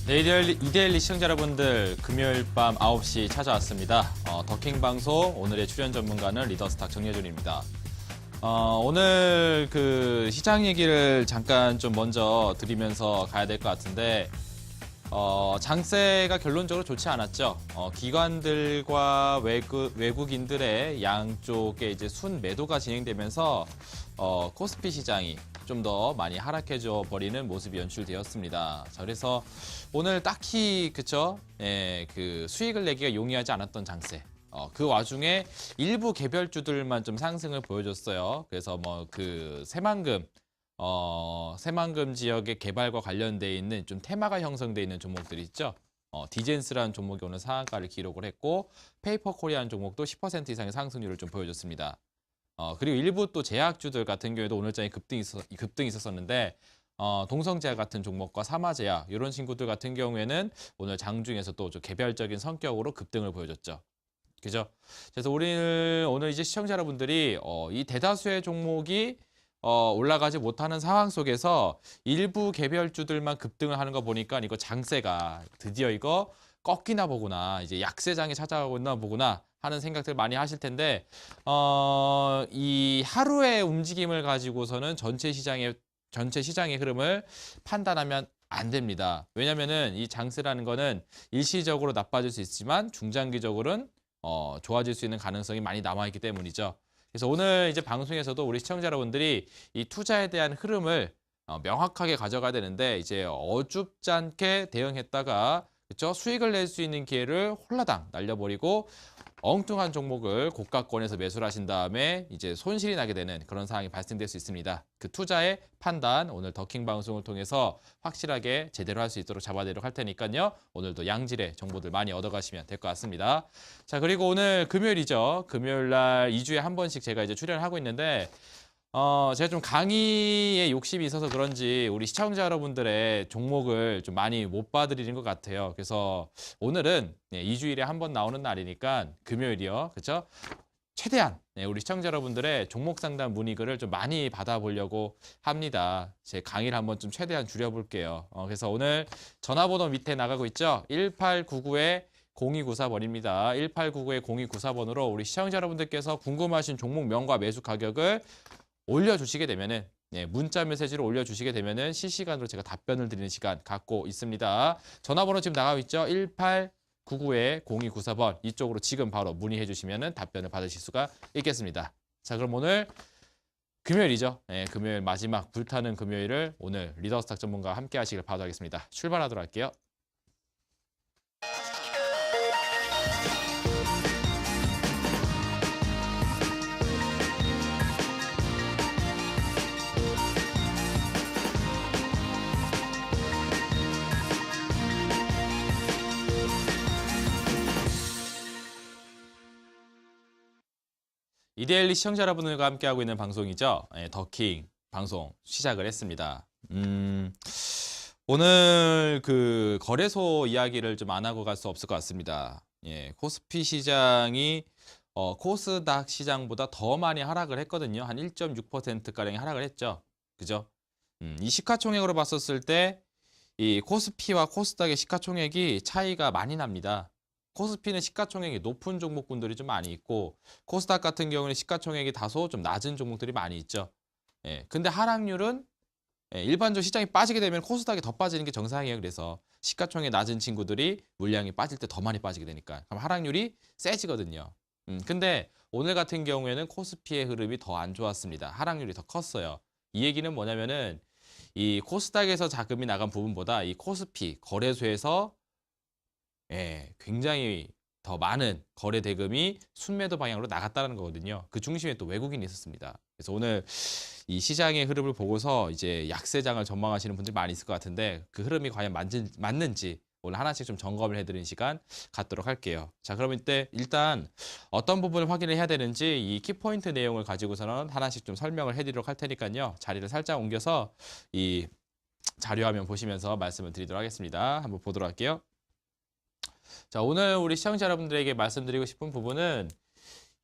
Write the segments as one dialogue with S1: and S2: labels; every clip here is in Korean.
S1: 네, 이데일리 시청자 여러분들, 금요일 밤 9시 찾아왔습니다. 더킹 방송, 오늘의 출연 전문가는 리더스탁 정예준입니다. 오늘 그 시장 얘기를 잠깐 좀 먼저 드리면서 가야 될 것 같은데, 장세가 결론적으로 좋지 않았죠. 기관들과 외국인들의 양쪽에 이제 순 매도가 진행되면서, 코스피 시장이 좀 더 많이 하락해져 버리는 모습이 연출되었습니다. 자, 그래서 오늘 딱히 그쵸? 예, 그 수익을 내기가 용이하지 않았던 장세. 그 와중에 일부 개별주들만 좀 상승을 보여줬어요. 그래서 뭐 그 새만금 지역의 개발과 관련돼 있는 좀 테마가 형성돼 있는 종목들이 있죠. 디젠스라는 종목이 오늘 상한가를 기록을 했고, 페이퍼 코리아는 종목도 10% 이상의 상승률을 좀 보여줬습니다. 그리고 일부 또 제약주들 같은 경우에도 오늘장에 급등이 있었는데, 동성제약 같은 종목과 사마제약 이런 친구들 같은 경우에는 오늘 장중에서 또 좀 개별적인 성격으로 급등을 보여줬죠. 그죠? 그래서 오늘 이제 시청자 여러분들이 이 대다수의 종목이 올라가지 못하는 상황 속에서 일부 개별주들만 급등을 하는 거 보니까 이거 장세가 드디어 이거 꺾이나 보구나, 이제 약세장에 찾아가고 있나 보구나 하는 생각들 많이 하실 텐데, 이 하루의 움직임을 가지고서는 전체 시장의 흐름을 판단하면 안 됩니다. 왜냐면은 이 장세라는 거는 일시적으로 나빠질 수 있지만 중장기적으로는 좋아질 수 있는 가능성이 많이 남아있기 때문이죠. 그래서 오늘 이제 방송에서도 우리 시청자 여러분들이 이 투자에 대한 흐름을 명확하게 가져가야 되는데, 이제 어줍지 않게 대응했다가 그렇죠? 수익을 낼 수 있는 기회를 홀라당 날려버리고 엉뚱한 종목을 고가권에서 매수를 하신 다음에 이제 손실이 나게 되는 그런 상황이 발생될 수 있습니다. 그 투자의 판단 오늘 더킹 방송을 통해서 확실하게 제대로 할 수 있도록 잡아내도록 할 테니까요. 오늘도 양질의 정보들 많이 얻어가시면 될 것 같습니다. 자, 그리고 오늘 금요일이죠. 금요일 날 2주에 한 번씩 제가 이제 출연을 하고 있는데, 제가 좀 강의에 욕심이 있어서 그런지 우리 시청자 여러분들의 종목을 좀 많이 못 봐드리는 것 같아요. 그래서 오늘은 2주일에 한 번 나오는 날이니까 금요일이요. 그렇죠? 최대한 우리 시청자 여러분들의 종목 상담 문의글을 좀 많이 받아보려고 합니다. 제 강의를 한번 좀 최대한 줄여볼게요. 그래서 오늘 전화번호 밑에 나가고 있죠? 1899에 0294번입니다. 1899에 0294번으로 우리 시청자 여러분들께서 궁금하신 종목명과 매수 가격을 올려주시게 되면은, 문자 메시지를 올려주시게 되면은 실시간으로 제가 답변을 드리는 시간 갖고 있습니다. 전화번호 지금 나가고 있죠? 1899에 0294번 이쪽으로 지금 바로 문의해 주시면은 답변을 받으실 수가 있겠습니다. 자, 그럼 오늘 금요일이죠. 금요일 마지막 불타는 금요일을 오늘 리더스탁 전문가와 함께 하시길 바라겠습니다. 출발하도록 할게요. 이데일리 시청자 여러분들과 함께하고 있는 방송이죠. 더킹 방송 시작을 했습니다. 오늘 그 거래소 이야기를 좀 안 하고 갈 수 없을 것 같습니다. 코스피 시장이 코스닥 시장보다 더 많이 하락을 했거든요. 한 1.6%가량이 하락을 했죠. 그죠? 이 시가총액으로 봤었을 때 이 코스피와 코스닥의 시가총액이 차이가 많이 납니다. 코스피는 시가총액이 높은 종목군들이 좀 많이 있고, 코스닥 같은 경우는 시가총액이 다소 좀 낮은 종목들이 많이 있죠. 근데 하락률은 일반적으로 시장이 빠지게 되면 코스닥이 더 빠지는 게 정상이에요. 그래서 시가총액 낮은 친구들이 물량이 빠질 때 더 많이 빠지게 되니까 그럼 하락률이 세지거든요. 근데 오늘 같은 경우에는 코스피의 흐름이 더 안 좋았습니다. 하락률이 더 컸어요. 이 얘기는 뭐냐면은 이 코스닥에서 자금이 나간 부분보다 이 코스피 거래소에서 굉장히 더 많은 거래 대금이 순매도 방향으로 나갔다는 거거든요. 그 중심에 또 외국인이 있었습니다. 그래서 오늘 이 시장의 흐름을 보고서 이제 약세장을 전망하시는 분들이 많이 있을 것 같은데, 그 흐름이 과연 맞는지 오늘 하나씩 좀 점검을 해드리는 시간 갖도록 할게요. 자, 그러면 일단 어떤 부분을 확인을 해야 되는지 이 키포인트 내용을 가지고서는 하나씩 좀 설명을 해드리도록 할 테니까요. 자리를 살짝 옮겨서 이 자료화면 보시면서 말씀을 드리도록 하겠습니다. 한번 보도록 할게요. 자, 오늘 우리 시청자 여러분들에게 말씀드리고 싶은 부분은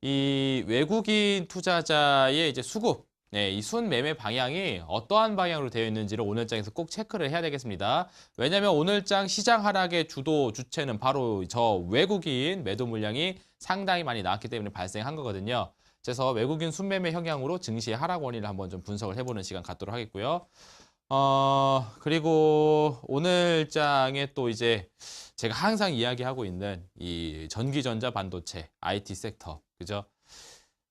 S1: 이 외국인 투자자의 이제 수급, 네, 이 순매매 방향이 어떠한 방향으로 되어 있는지를 오늘장에서 꼭 체크를 해야 되겠습니다. 왜냐하면 오늘장 시장 하락의 주체는 바로 저 외국인 매도 물량이 상당히 많이 나왔기 때문에 발생한 거거든요. 그래서 외국인 순매매 영향으로 증시의 하락 원인을 한번 좀 분석을 해보는 시간 갖도록 하겠고요. 그리고 오늘장에 또 이제 제가 항상 이야기하고 있는 이 전기전자 반도체, IT 섹터, 그죠?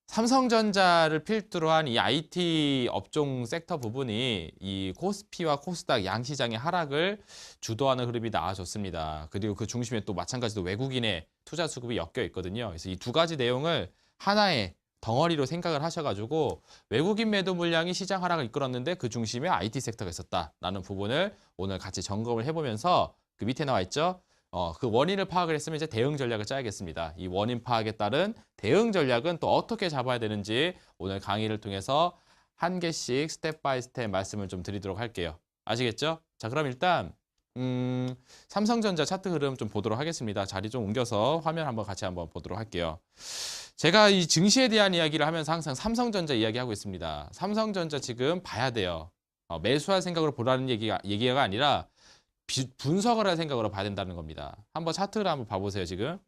S1: 삼성전자를 필두로 한 이 IT 업종 섹터 부분이 이 코스피와 코스닥 양시장의 하락을 주도하는 흐름이 나와줬습니다. 그리고 그 중심에 또 마찬가지로 외국인의 투자 수급이 엮여 있거든요. 그래서 이 두 가지 내용을 하나의 덩어리로 생각을 하셔가지고 외국인 매도 물량이 시장 하락을 이끌었는데 그 중심에 IT 섹터가 있었다라는 부분을 오늘 같이 점검을 해보면서 그 밑에 나와 있죠. 그 원인을 파악을 했으면 이제 대응 전략을 짜야겠습니다. 이 원인 파악에 따른 대응 전략은 또 어떻게 잡아야 되는지 오늘 강의를 통해서 한 개씩 스텝 바이 스텝 말씀을 좀 드리도록 할게요. 아시겠죠? 자, 그럼 일단 삼성전자 차트 흐름 좀 보도록 하겠습니다. 자리 좀 옮겨서 화면 한번 같이 한번 보도록 할게요. 제가 이 증시에 대한 이야기를 하면서 항상 삼성전자 이야기하고 있습니다. 삼성전자 지금 봐야 돼요. 매수할 생각으로 보라는 얘기가 아니라 분석을 할 생각으로 봐야 된다는 겁니다. 한번 차트를 한번 봐보세요, 지금.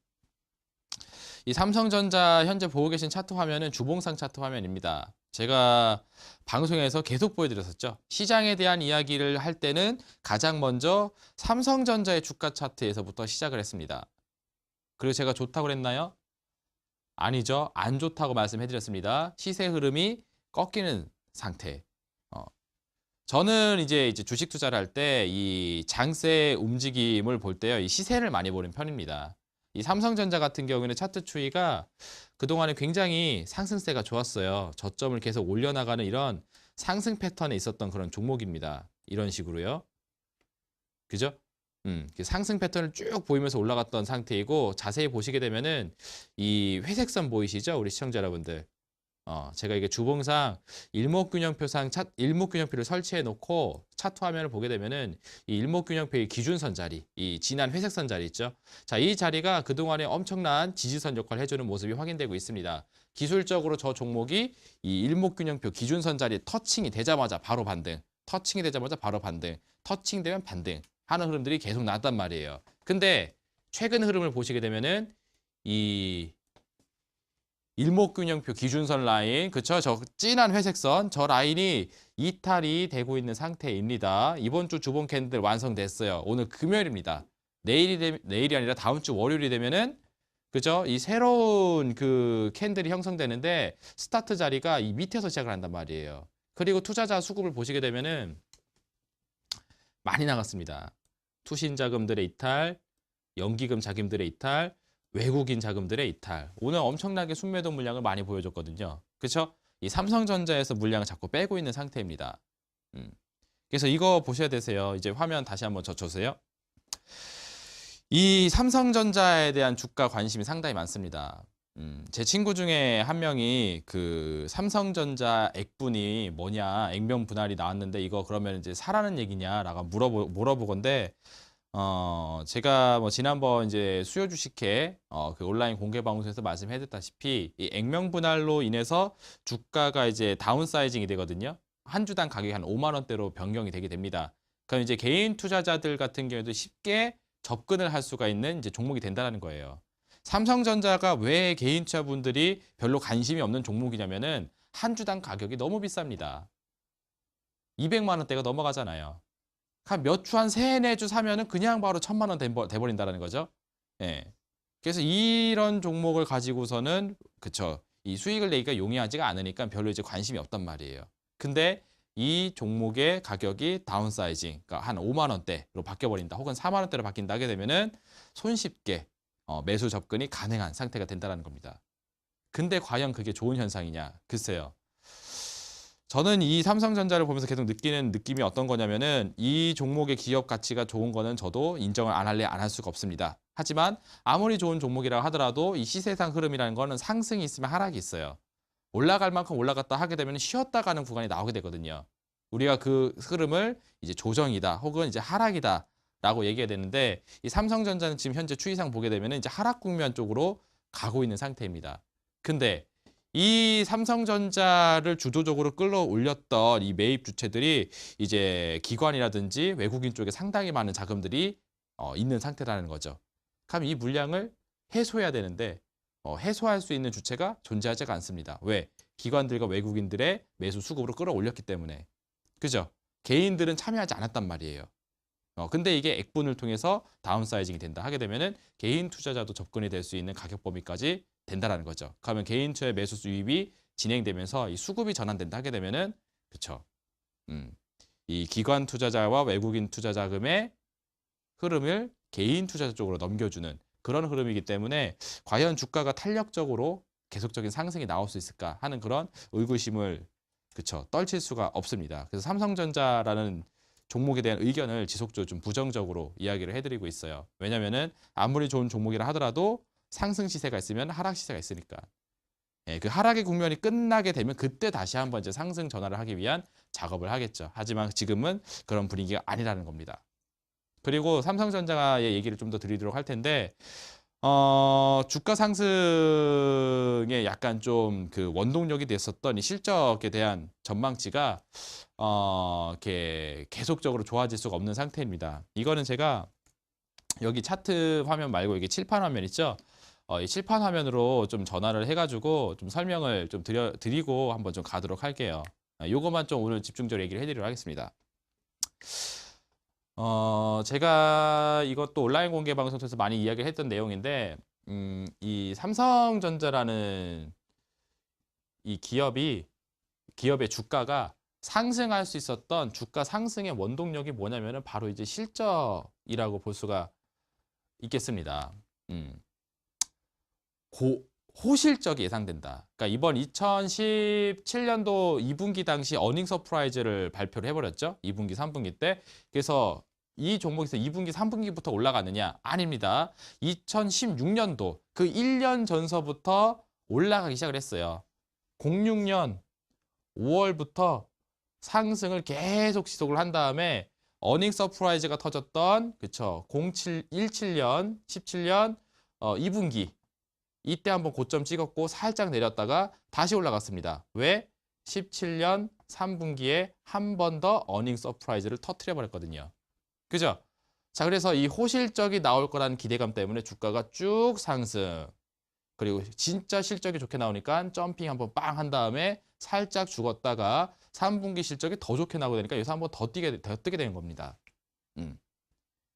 S1: 이 삼성전자 현재 보고 계신 차트 화면은 주봉상 차트 화면입니다. 제가 방송에서 계속 보여드렸었죠. 시장에 대한 이야기를 할 때는 가장 먼저 삼성전자의 주가 차트에서부터 시작을 했습니다. 그리고 제가 좋다고 그랬나요? 아니죠. 안 좋다고 말씀해드렸습니다. 시세 흐름이 꺾이는 상태. 저는 이제 주식 투자를 할 때 이 장세 움직임을 볼 때요, 이 시세를 많이 보는 편입니다. 이 삼성전자 같은 경우에는 차트 추이가 그동안에 굉장히 상승세가 좋았어요. 저점을 계속 올려나가는 이런 상승 패턴에 있었던 그런 종목입니다. 이런 식으로요. 그죠? 상승 패턴을 쭉 보이면서 올라갔던 상태이고, 자세히 보시게 되면은 이 회색선 보이시죠? 우리 시청자 여러분들. 제가 이게 주봉상 일목균형표를 설치해 놓고 차트 화면을 보게 되면은 이 일목균형표의 기준선 자리, 이 진한 회색선 자리 있죠. 자, 이 자리가 그동안에 엄청난 지지선 역할을 해주는 모습이 확인되고 있습니다. 기술적으로 저 종목이 이 일목균형표 기준선 자리에 터칭이 되자마자 바로 반등, 터칭되면 반등 하는 흐름들이 계속 나왔단 말이에요. 근데 최근 흐름을 보시게 되면은 이 일목균형표 기준선 라인, 그쵸? 저 진한 회색선, 저 라인이 이탈이 되고 있는 상태입니다. 이번 주 주봉 캔들 완성됐어요. 오늘 금요일입니다. 내일이 아니라 다음 주 월요일이 되면은, 그죠? 이 새로운 그 캔들이 형성되는데 스타트 자리가 이 밑에서 시작을 한단 말이에요. 그리고 투자자 수급을 보시게 되면은 많이 나갔습니다. 투신 자금들의 이탈, 연기금 자금들의 이탈, 외국인 자금들의 이탈. 오늘 엄청나게 순매도 물량을 많이 보여줬거든요. 그렇죠? 이 삼성전자에서 물량을 자꾸 빼고 있는 상태입니다. 그래서 이거 보셔야 되세요. 이제 화면 다시 한번 젖혀주세요. 이 삼성전자에 대한 주가 관심이 상당히 많습니다. 제 친구 중에 한 명이 그 삼성전자 액분이 뭐냐, 액면 분할이 나왔는데 이거 그러면 이제 사라는 얘기냐라고 물어보건데, 제가 뭐 지난번 이제 수요 주식회 그 온라인 공개 방송에서 말씀해드렸다시피 이 액면 분할로 인해서 주가가 이제 다운사이징이 되거든요. 한 주당 가격이 한 5만 원대로 변경이 되게 됩니다. 그럼 이제 개인 투자자들 같은 경우에도 쉽게 접근을 할 수가 있는 이제 종목이 된다는 거예요. 삼성전자가 왜 개인 투자분들이 별로 관심이 없는 종목이냐면은 한 주당 가격이 너무 비쌉니다. 200만 원대가 넘어가잖아요. 몇 주, 한 3-4주 사면은 그냥 바로 1,000만 원 돼버린다는 거죠. 예. 그래서 이런 종목을 가지고서는, 그쵸, 이 수익을 내기가 용이하지가 않으니까 별로 이제 관심이 없단 말이에요. 근데 이 종목의 가격이 다운사이징, 그러니까 한 5만 원대로 바뀌어버린다, 혹은 4만 원대로 바뀐다 하게 되면은 손쉽게 매수 접근이 가능한 상태가 된다는 겁니다. 근데 과연 그게 좋은 현상이냐? 글쎄요. 저는 이 삼성전자를 보면서 계속 느끼는 느낌이 어떤 거냐면은 이 종목의 기업 가치가 좋은 거는 저도 인정을 안 할 수가 없습니다. 하지만 아무리 좋은 종목이라 하더라도 이 시세상 흐름이라는 거는 상승이 있으면 하락이 있어요. 올라갈 만큼 올라갔다 하게 되면 쉬었다 가는 구간이 나오게 되거든요. 우리가 그 흐름을 이제 조정이다 혹은 이제 하락이다 라고 얘기해야 되는데, 이 삼성전자는 지금 현재 추이상 보게 되면 이제 하락 국면 쪽으로 가고 있는 상태입니다. 근데 이 삼성전자를 주도적으로 끌어올렸던 이 매입 주체들이 이제 기관이라든지 외국인 쪽에 상당히 많은 자금들이 있는 상태라는 거죠. 그럼 이 물량을 해소해야 되는데 해소할 수 있는 주체가 존재하지가 않습니다. 왜? 기관들과 외국인들의 매수 수급으로 끌어올렸기 때문에. 그죠? 개인들은 참여하지 않았단 말이에요. 근데 이게 액분을 통해서 다운사이징이 된다 하게 되면은 개인 투자자도 접근이 될 수 있는 가격 범위까지 된다라는 거죠. 그러면 개인 투자의 매수 유입이 진행되면서 이 수급이 전환된다 하게 되면은 그렇죠. 이 기관 투자자와 외국인 투자 자금의 흐름을 개인 투자자 쪽으로 넘겨주는 그런 흐름이기 때문에 과연 주가가 탄력적으로 계속적인 상승이 나올 수 있을까 하는 그런 의구심을 그쵸 떨칠 수가 없습니다. 그래서 삼성전자라는 종목에 대한 의견을 지속적으로 좀 부정적으로 이야기를 해드리고 있어요. 왜냐면은 아무리 좋은 종목이라 하더라도 상승 시세가 있으면 하락 시세가 있으니까. 예, 그 하락의 국면이 끝나게 되면 그때 다시 한번 이제 상승 전환을 하기 위한 작업을 하겠죠. 하지만 지금은 그런 분위기가 아니라는 겁니다. 그리고 삼성전자의 얘기를 좀 더 드리도록 할 텐데 주가 상승에 약간 좀 그 원동력이 됐었던 이 실적에 대한 전망치가 이렇게 계속적으로 좋아질 수가 없는 상태입니다. 이거는 제가 여기 차트 화면 말고 이게 칠판 화면 있죠? 이 칠판 화면으로 좀 전화를 해가지고 좀 설명을 좀 드리고 한번 좀 가도록 할게요. 요것만 좀 오늘 집중적으로 얘기를 해드리도록 하겠습니다. 제가 이것도 온라인 공개 방송 통해서 많이 이야기를 했던 내용인데, 이 삼성전자라는 이 기업의 주가가 상승할 수 있었던 주가 상승의 원동력이 뭐냐면은 바로 이제 실적이라고 볼 수가 있겠습니다. 호실적이 예상된다. 그러니까 이번 2017년도 2분기 당시 어닝 서프라이즈를 발표를 해버렸죠. 2분기, 3분기 때. 그래서 이 종목에서 2분기, 3분기부터 올라가느냐? 아닙니다. 2016년도 그 1년 전서부터 올라가기 시작을 했어요. 06년 5월부터 상승을 계속 지속을 한 다음에 어닝 서프라이즈가 터졌던 그쵸 17년 2분기 이때 한번 고점 찍었고 살짝 내렸다가 다시 올라갔습니다. 왜? 17년 3분기에 한 번 더 어닝 서프라이즈를 터트려 버렸거든요. 그죠? 자, 그래서 이 호실적이 나올 거라는 기대감 때문에 주가가 쭉 상승. 그리고 진짜 실적이 좋게 나오니까 점핑 한번 빵 한 다음에 살짝 죽었다가 3분기 실적이 더 좋게 나오게 되니까 여기서 한번 더 뜨게 되는 겁니다.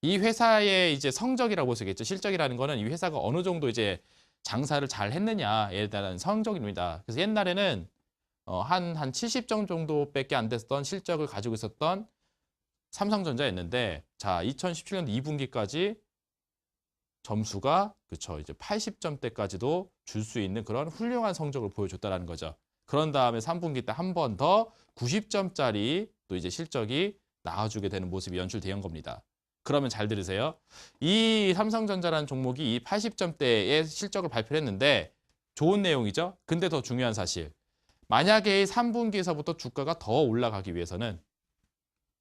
S1: 이 회사의 이제 성적이라고 볼 수 있겠죠. 실적이라는 거는 이 회사가 어느 정도 이제 장사를 잘 했느냐에 대한 성적입니다. 그래서 옛날에는 한 70점 정도밖에 안 됐던 실적을 가지고 있었던 삼성전자였는데 자, 2017년도 2분기까지 점수가 그쵸 이제 80점대까지도 줄 수 있는 그런 훌륭한 성적을 보여줬다라는 거죠. 그런 다음에 3분기 때 한 번 더 90점짜리 또 이제 실적이 나와주게 되는 모습이 연출된 겁니다. 그러면 잘 들으세요. 이 삼성전자라는 종목이 이 80점대의 실적을 발표했는데 좋은 내용이죠. 근데 더 중요한 사실. 만약에 3분기에서부터 주가가 더 올라가기 위해서는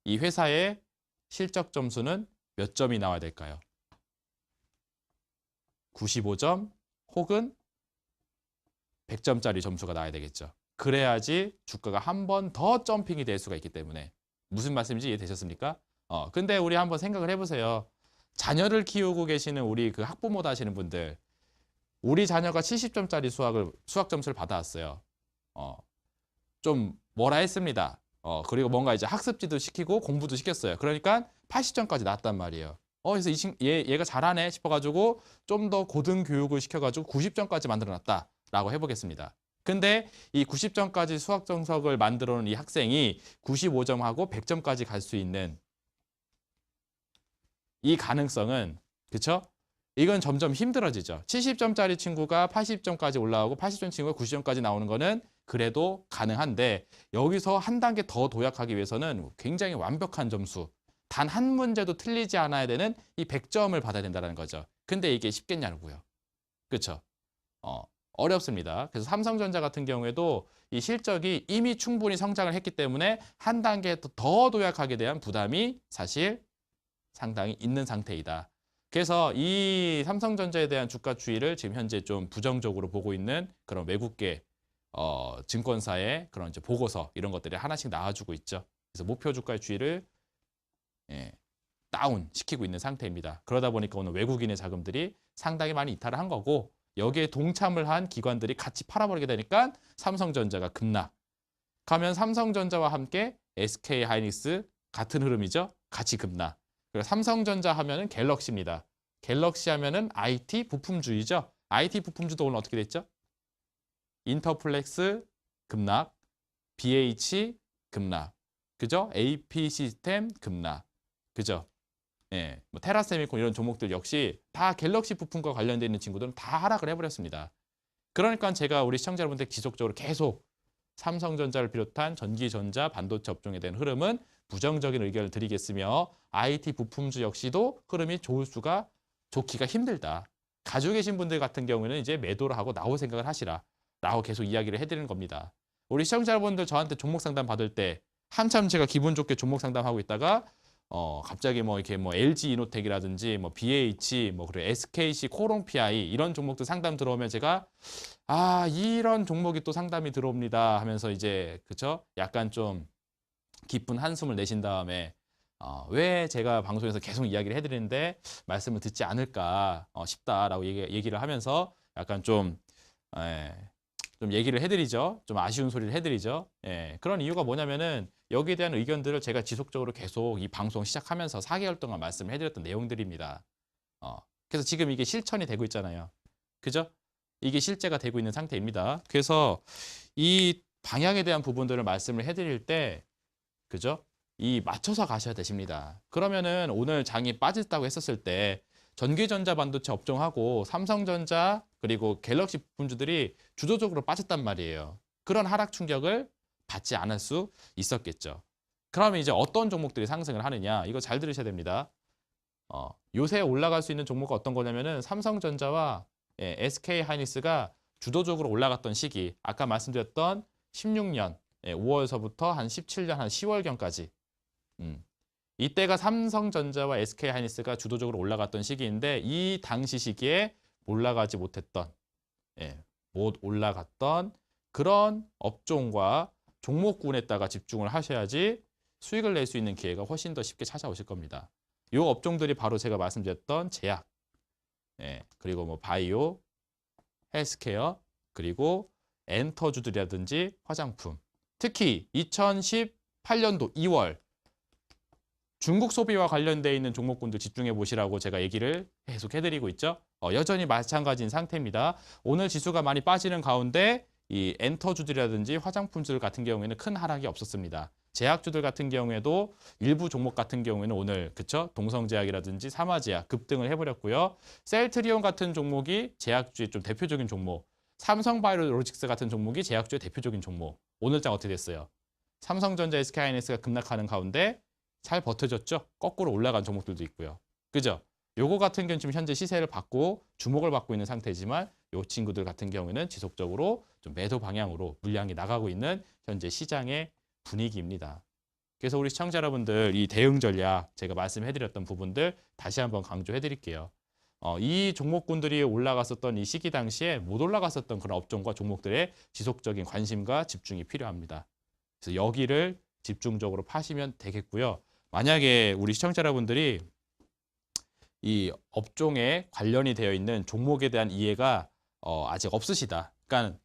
S1: 이 회사의 실적 점수는 몇 점이 나와야 될까요? 95점 혹은 100점짜리 점수가 나와야 되겠죠. 그래야지 주가가 한 번 더 점핑이 될 수가 있기 때문에. 무슨 말씀인지 이해되셨습니까? 근데 우리 한번 생각을 해보세요. 자녀를 키우고 계시는 우리 그 학부모다 하시는 분들, 우리 자녀가 70점짜리 수학 점수를 받아왔어요. 좀 뭐라 했습니다. 그리고 뭔가 이제 학습지도 시키고 공부도 시켰어요. 그러니까 80점까지 나왔단 말이에요. 그래서 얘가 잘하네 싶어가지고 좀 더 고등 교육을 시켜가지고 90점까지 만들어놨다라고 해보겠습니다. 근데 이 90점까지 수학 정석을 만들어 놓은 이 학생이 95점하고 100점까지 갈 수 있는 이 가능성은 그쵸? 이건 점점 힘들어지죠. 70점짜리 친구가 80점까지 올라오고 80점 친구가 90점까지 나오는 거는 그래도 가능한데 여기서 한 단계 더 도약하기 위해서는 굉장히 완벽한 점수, 단 한 문제도 틀리지 않아야 되는 이 100점을 받아야 된다는 거죠. 근데 이게 쉽겠냐고요. 그렇죠? 어렵습니다. 그래서 삼성전자 같은 경우에도 이 실적이 이미 충분히 성장을 했기 때문에 한 단계 더 도약하게 대한 부담이 사실 상당히 있는 상태이다. 그래서 이 삼성전자에 대한 주가 추이를 지금 현재 좀 부정적으로 보고 있는 그런 외국계 증권사의 그런 이제 보고서 이런 것들이 하나씩 나와주고 있죠. 그래서 목표 주가의 주의를 다운 시키고 있는 상태입니다. 그러다 보니까 오늘 외국인의 자금들이 상당히 많이 이탈을 한 거고 여기에 동참을 한 기관들이 같이 팔아버리게 되니까 삼성전자가 급락. 가면 삼성전자와 함께 SK하이닉스 같은 흐름이죠. 같이 급락. 그리고 삼성전자 하면은 갤럭시입니다. 갤럭시 하면은 IT 부품주이죠. IT 부품주도 오늘 어떻게 됐죠? 인터플렉스 급락, BH 급락, 그죠? AP 시스템 급락, 그죠? 예, 뭐 테라세미콘 이런 종목들 역시 다 갤럭시 부품과 관련되어 있는 친구들은 다 하락을 해버렸습니다. 그러니까 제가 우리 시청자 여러분들 지속적으로 계속 삼성전자를 비롯한 전기전자, 반도체 업종에 대한 흐름은 부정적인 의견을 드리겠으며 IT 부품주 역시도 흐름이 좋기가 힘들다. 가지고 계신 분들 같은 경우에는 이제 매도를 하고 나올 생각을 하시라 라고 계속 이야기를 해드리는 겁니다. 우리 시청자분들 저한테 종목 상담 받을 때 한참 제가 기분 좋게 종목 상담하고 있다가 갑자기 뭐 이렇게 뭐 LG 이노텍이라든지 뭐 BH 뭐 그리고 SKC 코롱 PI 이런 종목도 상담 들어오면 제가 이런 종목이 또 상담이 들어옵니다 하면서 이제 그쵸? 약간 좀 깊은 한숨을 내신 다음에 왜 제가 방송에서 계속 이야기를 해드리는데 말씀을 듣지 않을까 싶다라고 얘기를 하면서 약간 좀 얘기를 해드리죠. 좀 아쉬운 소리를 해드리죠. 그런 이유가 뭐냐면은 여기에 대한 의견들을 제가 지속적으로 계속 이 방송 시작하면서 4개월 동안 말씀을 해드렸던 내용들입니다. 그래서 지금 이게 실천이 되고 있잖아요. 그죠? 이게 실제가 되고 있는 상태입니다. 그래서 이 방향에 대한 부분들을 말씀을 해드릴 때, 그죠? 이 맞춰서 가셔야 되십니다. 그러면은 오늘 장이 빠졌다고 했었을 때 전기전자 반도체 업종하고 삼성전자 그리고 갤럭시 부품주들이 주도적으로 빠졌단 말이에요. 그런 하락 충격을 받지 않을 수 있었겠죠. 그러면 이제 어떤 종목들이 상승을 하느냐? 이거 잘 들으셔야 됩니다. 요새 올라갈 수 있는 종목은 어떤 거냐면은 삼성전자와 SK하이닉스가 주도적으로 올라갔던 시기, 아까 말씀드렸던 16년 5월서부터 한 17년 한 10월경까지 이때가 삼성전자와 SK하이닉스가 주도적으로 올라갔던 시기인데 이 당시 시기에 올라가지 못했던 못 올라갔던 그런 업종과 종목군에다가 집중을 하셔야지 수익을 낼 수 있는 기회가 훨씬 더 쉽게 찾아오실 겁니다. 이 업종들이 바로 제가 말씀드렸던 제약, 그리고 뭐 바이오, 헬스케어, 그리고 엔터주들이라든지 화장품. 특히 2018년도 2월 중국 소비와 관련되어 있는 종목군들 집중해 보시라고 제가 얘기를 계속 해드리고 있죠. 여전히 마찬가지인 상태입니다. 오늘 지수가 많이 빠지는 가운데 이 엔터주들이라든지 화장품주들 같은 경우에는 큰 하락이 없었습니다. 제약주들 같은 경우에도 일부 종목 같은 경우에는 오늘 그쵸? 동성제약이라든지 사마제약 급등을 해버렸고요. 셀트리온 같은 종목이 제약주의 좀 대표적인 종목, 삼성바이오로직스 같은 종목이 제약주의 대표적인 종목. 오늘장 어떻게 됐어요? 삼성전자, SK하이닉스가 급락하는 가운데 잘 버텨줬죠? 거꾸로 올라간 종목들도 있고요. 그죠? 요거 같은 경우는 지금 현재 시세를 받고 주목을 받고 있는 상태지만 요 친구들 같은 경우에는 지속적으로 좀 매도 방향으로 물량이 나가고 있는 현재 시장의 분위기입니다. 그래서 우리 시청자 여러분들 이 대응 전략 제가 말씀해드렸던 부분들 다시 한번 강조해드릴게요. 이 종목군들이 올라갔었던 이 시기 당시에 못 올라갔었던 그런 업종과 종목들의 지속적인 관심과 집중이 필요합니다. 그래서 여기를 집중적으로 파시면 되겠고요. 만약에 우리 시청자 여러분들이 이 업종에 관련이 되어 있는 종목에 대한 이해가 아직 없으시다. 그러니까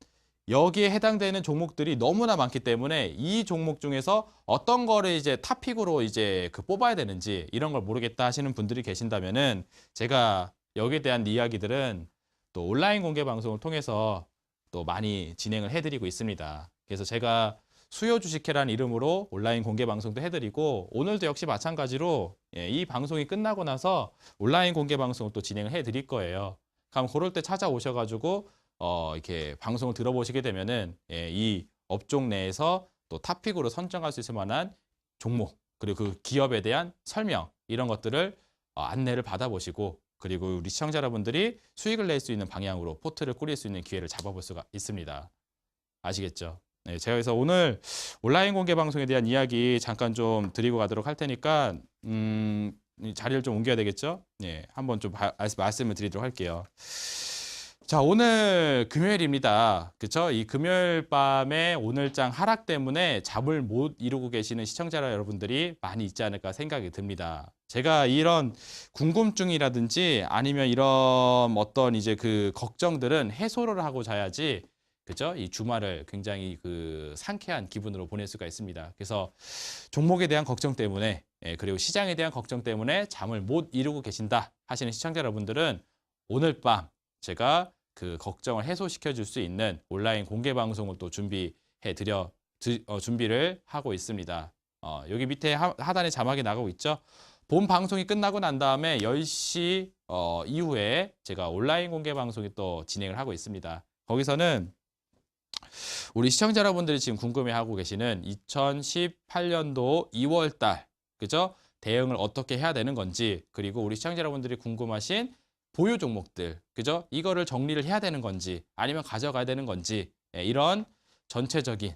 S1: 여기에 해당되는 종목들이 너무나 많기 때문에 이 종목 중에서 어떤 거를 이제 탑픽으로 이제 뽑아야 되는지 이런 걸 모르겠다 하시는 분들이 계신다면은 제가 여기에 대한 이야기들은 또 온라인 공개 방송을 통해서 또 많이 진행을 해드리고 있습니다. 그래서 제가 수요 주식회라는 이름으로 온라인 공개 방송도 해드리고 오늘도 역시 마찬가지로 이 방송이 끝나고 나서 온라인 공개 방송을 또 진행을 해드릴 거예요. 그럼 그럴 때 찾아오셔가지고 이렇게 방송을 들어보시게 되면은 이 업종 내에서 또 탑픽으로 선정할 수 있을 만한 종목 그리고 그 기업에 대한 설명 이런 것들을 안내를 받아보시고 그리고 우리 시청자 여러분들이 수익을 낼 수 있는 방향으로 포트를 꾸릴 수 있는 기회를 잡아볼 수가 있습니다. 아시겠죠? 네, 제가 그래서 오늘 온라인 공개 방송에 대한 이야기 잠깐 좀 드리고 가도록 할 테니까 자리를 좀 옮겨야 되겠죠? 네, 한번 좀 말씀을 드리도록 할게요. 자, 오늘 금요일입니다. 그쵸? 이 금요일 밤에 오늘장 하락 때문에 잠을 못 이루고 계시는 시청자 여러분들이 많이 있지 않을까 생각이 듭니다. 제가 이런 궁금증이라든지 아니면 이런 어떤 이제 그 걱정들은 해소를 하고 자야지, 그죠? 이 주말을 굉장히 그 상쾌한 기분으로 보낼 수가 있습니다. 그래서 종목에 대한 걱정 때문에, 그리고 시장에 대한 걱정 때문에 잠을 못 이루고 계신다 하시는 시청자 여러분들은 오늘 밤 제가 그 걱정을 해소시켜 줄 수 있는 온라인 공개 방송을 또 준비를 하고 있습니다. 여기 밑에 하단에 자막이 나가고 있죠. 본 방송이 끝나고 난 다음에 10시 이후에 제가 온라인 공개 방송이 또 진행을 하고 있습니다. 거기서는 우리 시청자 여러분들이 지금 궁금해하고 계시는 2018년도 2월 달, 그죠? 대응을 어떻게 해야 되는 건지, 그리고 우리 시청자 여러분들이 궁금하신 보유 종목들, 그죠? 이거를 정리를 해야 되는 건지 아니면 가져가야 되는 건지, 이런 전체적인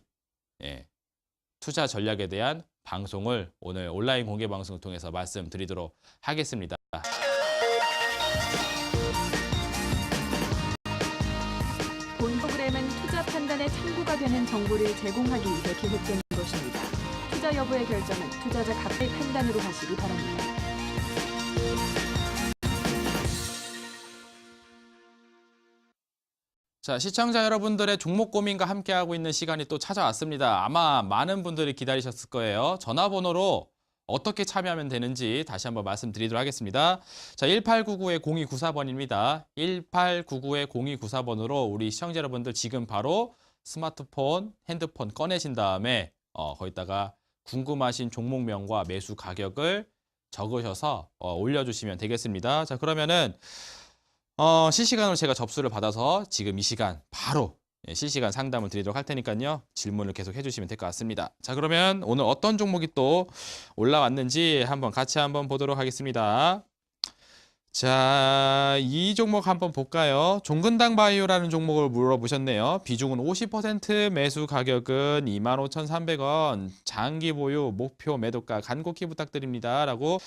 S1: 투자 전략에 대한 방송을 오늘 온라인 공개 방송을 통해서 말씀드리도록 하겠습니다.
S2: 본 프로그램은 투자 판단에 참고가 되는 정보를 제공하기 위해 기획된 것입니다. 투자 여부의 결정은 투자자 각자의 판단으로 하시기 바랍니다.
S1: 자, 시청자 여러분들의 종목 고민과 함께하고 있는 시간이 또 찾아왔습니다. 아마 많은 분들이 기다리셨을 거예요. 전화번호로 어떻게 참여하면 되는지 다시 한번 말씀드리도록 하겠습니다. 자, 1899-0294번입니다. 1899-0294번으로 우리 시청자 여러분들 지금 바로 스마트폰, 핸드폰 꺼내신 다음에 거기다가 궁금하신 종목명과 매수 가격을 적으셔서 올려주시면 되겠습니다. 자, 그러면은 실시간으로 제가 접수를 받아서 지금 이 시간 바로 실시간 상담을 드리도록 할 테니까요. 질문을 계속 해주시면 될 것 같습니다. 자, 그러면 오늘 어떤 종목이 또 올라왔는지 같이 한번 보도록 하겠습니다. 자, 이 종목 한번 볼까요? 종근당 바이오라는 종목을 물어보셨네요. 비중은 50%, 매수 가격은 25,300원, 장기 보유, 목표 매도가 간곡히 부탁드립니다. 라고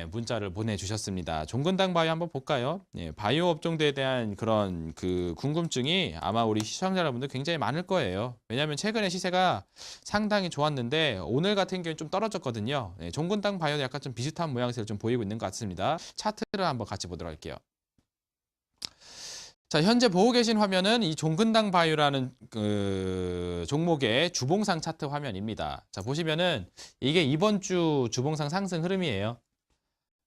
S1: 문자를 보내주셨습니다. 종근당 바이오 한번 볼까요? 바이오 업종들에 대한 그런 그 궁금증이 아마 우리 시청자 여러분들 굉장히 많을 거예요. 왜냐하면 최근에 시세가 상당히 좋았는데 오늘 같은 경우는 좀 떨어졌거든요. 종근당 바이오는 약간 좀 비슷한 모양새를 좀 보이고 있는 것 같습니다. 차트를 한번 같이 보도록 할게요. 자, 현재 보고 계신 화면은 이 종근당 바이오라는 그 종목의 주봉상 차트 화면입니다. 자, 보시면은 이게 이번 주 주봉상 상승 흐름이에요.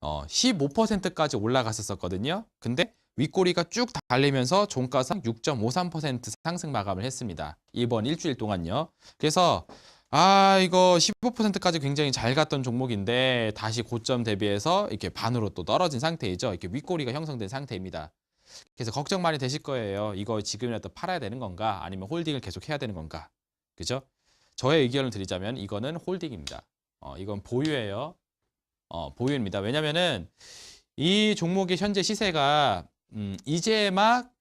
S1: 15%까지 올라갔었거든요. 근데 윗꼬리가 쭉 달리면서 종가상 6.53% 상승 마감을 했습니다. 이번 일주일 동안요. 그래서 이거 15%까지 굉장히 잘 갔던 종목인데 다시 고점 대비해서 이렇게 반으로 또 떨어진 상태이죠. 이렇게 윗꼬리가 형성된 상태입니다. 그래서 걱정 많이 되실 거예요. 이거 지금이라도 팔아야 되는 건가? 아니면 홀딩을 계속 해야 되는 건가? 그죠? 저의 의견을 드리자면 이거는 홀딩입니다. 이건 보유예요. 보유입니다. 왜냐면은 이 종목의 현재 시세가 이제 막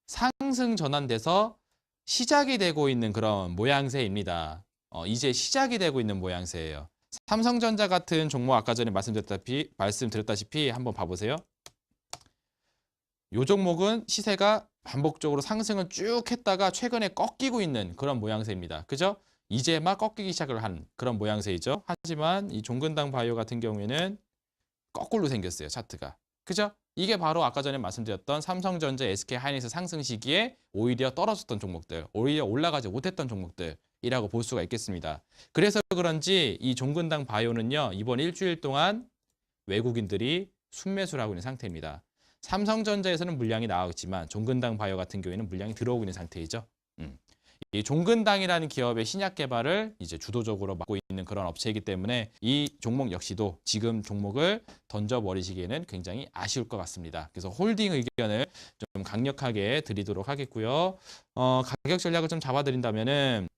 S1: 상승 전환돼서 시작이 되고 있는 그런 모양새입니다. 이제 시작이 되고 있는 모양새예요. 삼성전자 같은 종목 아까 전에 말씀드렸다시피 한번 봐보세요. 이 종목은 시세가 반복적으로 상승을 쭉 했다가 최근에 꺾이고 있는 그런 모양새입니다. 그죠? 이제 막 꺾이기 시작을 한 그런 모양새이죠. 하지만 이 종근당 바이오 같은 경우에는 거꾸로 생겼어요. 차트가. 그죠? 이게 바로 아까 전에 말씀드렸던 삼성전자, SK하이닉스 상승 시기에 오히려 떨어졌던 종목들, 오히려 올라가지 못했던 종목들이라고 볼 수가 있겠습니다. 그래서 그런지 이 종근당 바이오는요. 이번 일주일 동안 외국인들이 순매수를 하고 있는 상태입니다. 삼성전자에서는 물량이 나왔지만 종근당 바이오 같은 경우에는 물량이 들어오고 있는 상태이죠. 이 종근당이라는 기업의 신약 개발을 이제 주도적으로 맡고 있는 그런 업체이기 때문에 이 종목 역시도 지금 종목을 던져버리시기에는 굉장히 아쉬울 것 같습니다. 그래서 홀딩 의견을 좀 강력하게 드리도록 하겠고요. 가격 전략을 좀 잡아드린다면은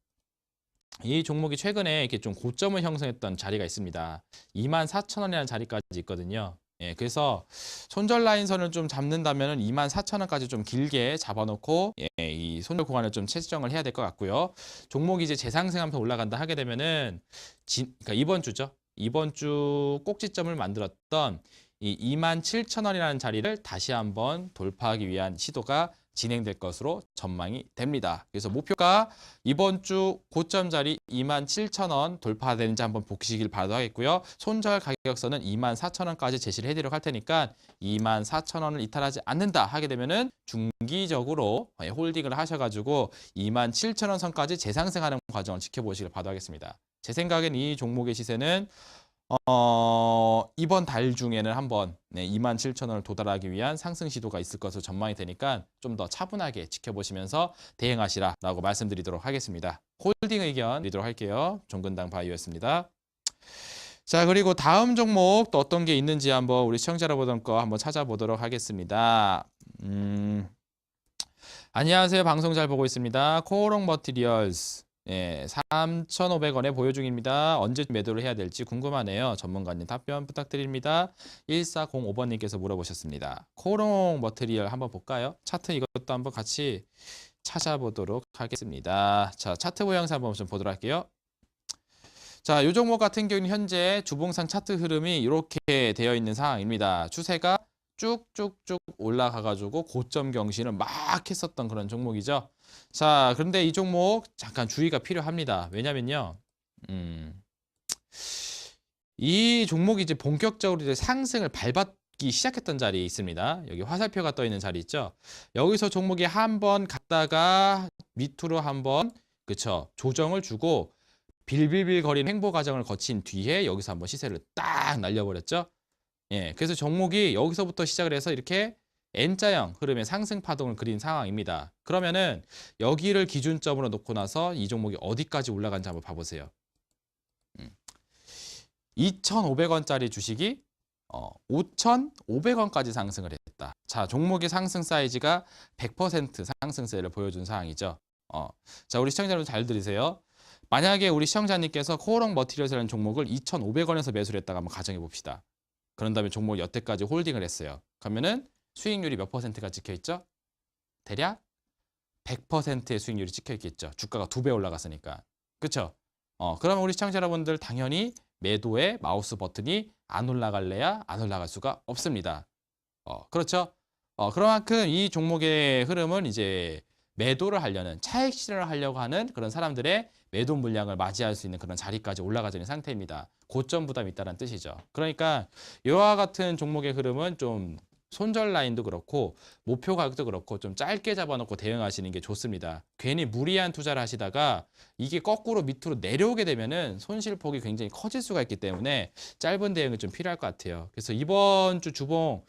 S1: 이 종목이 최근에 이렇게 좀 고점을 형성했던 자리가 있습니다. 24,000원이라는 자리까지 있거든요. 그래서 손절 라인선을 좀 잡는다면 24,000원까지 좀 길게 잡아놓고 이 손절 구간을 좀 채정을 해야 될 것 같고요. 종목이 이제 재상승하면서 올라간다 하게 되면은 그러니까 이번 주죠. 이번 주 꼭지점을 만들었던 이 27,000원이라는 자리를 다시 한번 돌파하기 위한 시도가 진행될 것으로 전망이 됩니다. 그래서 목표가 이번 주 고점 자리 27,000원 돌파되는지 한번 보시길 바라겠고요. 손절 가격선은 24,000원까지 제시를 해드리도록 할 테니까 24,000원을 이탈하지 않는다 하게 되면은 중기적으로 홀딩을 하셔가지고 27,000원 선까지 재상승하는 과정을 지켜보시길 바라겠습니다. 제 생각엔 이 종목의 시세는 이번 달 중에는 한번 27,000원을 도달하기 위한 상승 시도가 있을 것으로 전망이 되니까 좀 더 차분하게 지켜보시면서 대응하시라라고 말씀드리도록 하겠습니다. 홀딩 의견 드리도록 할게요. 종근당 바이오였습니다. 자, 그리고 다음 종목 또 어떤 게 있는지 한번 우리 시청자 여러분 거 한번 찾아보도록 하겠습니다. 안녕하세요. 방송 잘 보고 있습니다. 코오롱 머티리얼스. 3,500원에 보유 중입니다. 언제 매도를 해야 될지 궁금하네요. 전문가님 답변 부탁드립니다. 1405번님께서 물어보셨습니다. 코오롱 머티리얼 한번 볼까요? 차트 이것도 한번 같이 찾아보도록 하겠습니다. 자, 차트 모양새 한번 좀 보도록 할게요. 자, 이 종목 같은 경우는 현재 주봉상 차트 흐름이 이렇게 되어 있는 상황입니다. 추세가 쭉쭉쭉 올라가가지고 고점 경신을 막 했었던 그런 종목이죠. 자, 그런데 이 종목 잠깐 주의가 필요합니다. 왜냐면요, 이 종목이 이제 본격적으로 이제 상승을 밟기 시작했던 자리에 있습니다. 여기 화살표가 떠 있는 자리 있죠. 여기서 종목이 한번 갔다가 밑으로 한번 그쵸 조정을 주고 빌빌빌 거리는 횡보 과정을 거친 뒤에 여기서 한번 시세를 딱 날려버렸죠. 예, 그래서 종목이 여기서부터 시작을 해서 이렇게 N자형 흐름의 상승 파동을 그린 상황입니다. 그러면은 여기를 기준점으로 놓고 나서 이 종목이 어디까지 올라간지 한번 봐보세요. 2,500원짜리 주식이 5,500원까지 상승을 했다. 자, 종목의 상승 사이즈가 100% 상승세를 보여준 상황이죠. 자, 우리 시청자 여러분 잘 들으세요. 만약에 우리 시청자님께서 코오롱 머티리얼이라는 종목을 2,500원에서 매수를 했다가 한번 가정해 봅시다. 그런 다음에 종목을 여태까지 홀딩을 했어요. 그러면은 수익률이 몇 퍼센트가 찍혀 있죠? 대략 100%의 수익률이 찍혀 있겠죠. 주가가 2배 올라갔으니까. 그렇죠? 그러면 우리 시청자 여러분들 당연히 매도의 마우스 버튼이 안 올라갈래야 안 올라갈 수가 없습니다. 그렇죠? 그만큼 이 종목의 흐름은 이제 매도를 하려는 차익 실현을 하려고 하는 그런 사람들의 매도 물량을 맞이할 수 있는 그런 자리까지 올라가지는 상태입니다. 고점 부담이 있다는 뜻이죠. 그러니까 이와 같은 종목의 흐름은 좀 손절 라인도 그렇고 목표 가격도 그렇고 좀 짧게 잡아놓고 대응하시는 게 좋습니다. 괜히 무리한 투자를 하시다가 이게 거꾸로 밑으로 내려오게 되면은 손실폭이 굉장히 커질 수가 있기 때문에 짧은 대응이 좀 필요할 것 같아요. 그래서 이번 주 주봉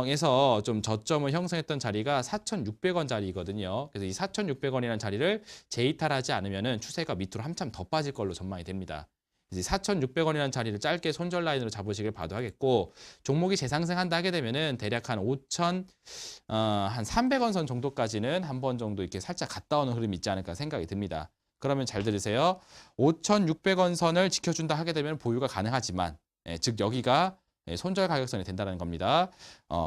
S1: 에서 좀 저점을 형성했던 자리가 4,600원 자리거든요. 그래서 이 4,600원이라는 자리를 재이탈하지 않으면은 추세가 밑으로 한참 더 빠질 걸로 전망이 됩니다. 이제 4,600원이라는 자리를 짧게 손절 라인으로 잡으시길 봐도 하겠고, 종목이 재상승한다 하게 되면은 대략 한 300원 선 정도까지는 한 번 정도 이렇게 살짝 갔다 오는 흐름이 있지 않을까 생각이 듭니다. 그러면 잘 들으세요. 5,600원 선을 지켜준다 하게 되면 보유가 가능하지만, 즉 여기가 손절 가격선이 된다는 겁니다.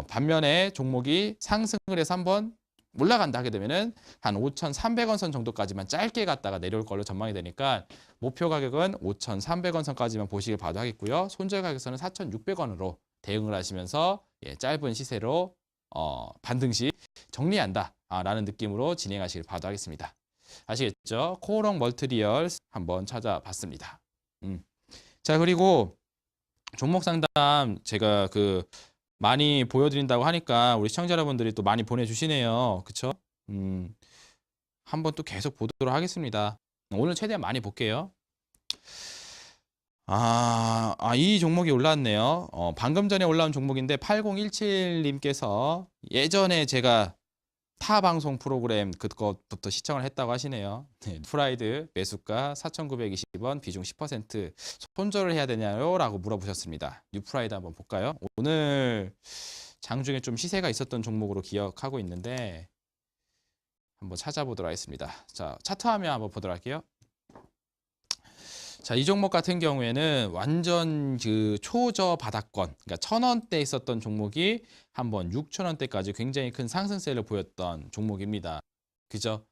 S1: 반면에 종목이 상승을 해서 한번 올라간다 하게 되면은 한 5,300원 선 정도까지만 짧게 갔다가 내려올 걸로 전망이 되니까 목표 가격은 5,300원 선까지만 보시길 봐도 하겠고요. 손절 가격선은 4,600원으로 대응을 하시면서 짧은 시세로 반등 시 정리한다라는 느낌으로 진행하시길 봐도 하겠습니다. 아시겠죠? 코오롱 머티리얼 한번 찾아봤습니다. 자, 그리고 종목 상담 제가 많이 보여드린다고 하니까 우리 시청자 여러분들이 또 많이 보내주시네요. 그쵸? 한번 또 계속 보도록 하겠습니다. 오늘 최대한 많이 볼게요. 이 종목이 올라왔네요. 방금 전에 올라온 종목인데 8017님께서 예전에 제가 타 방송 프로그램 그것부터 시청을 했다고 하시네요. 프라이드 매수가 4,920원, 비중 10% 손절을 해야 되냐요? 라고 물어보셨습니다. 뉴프라이드 한번 볼까요? 오늘 장중에 좀 시세가 있었던 종목으로 기억하고 있는데 한번 찾아보도록 하겠습니다. 자, 차트 화면 한번 보도록 할게요. 자, 이 종목 같은 경우에는 완전 초저 바닥권, 그러니까 1,000원대 있었던 종목이 한번 6,000원대까지 굉장히 큰 상승세를 보였던 종목입니다. 그죠?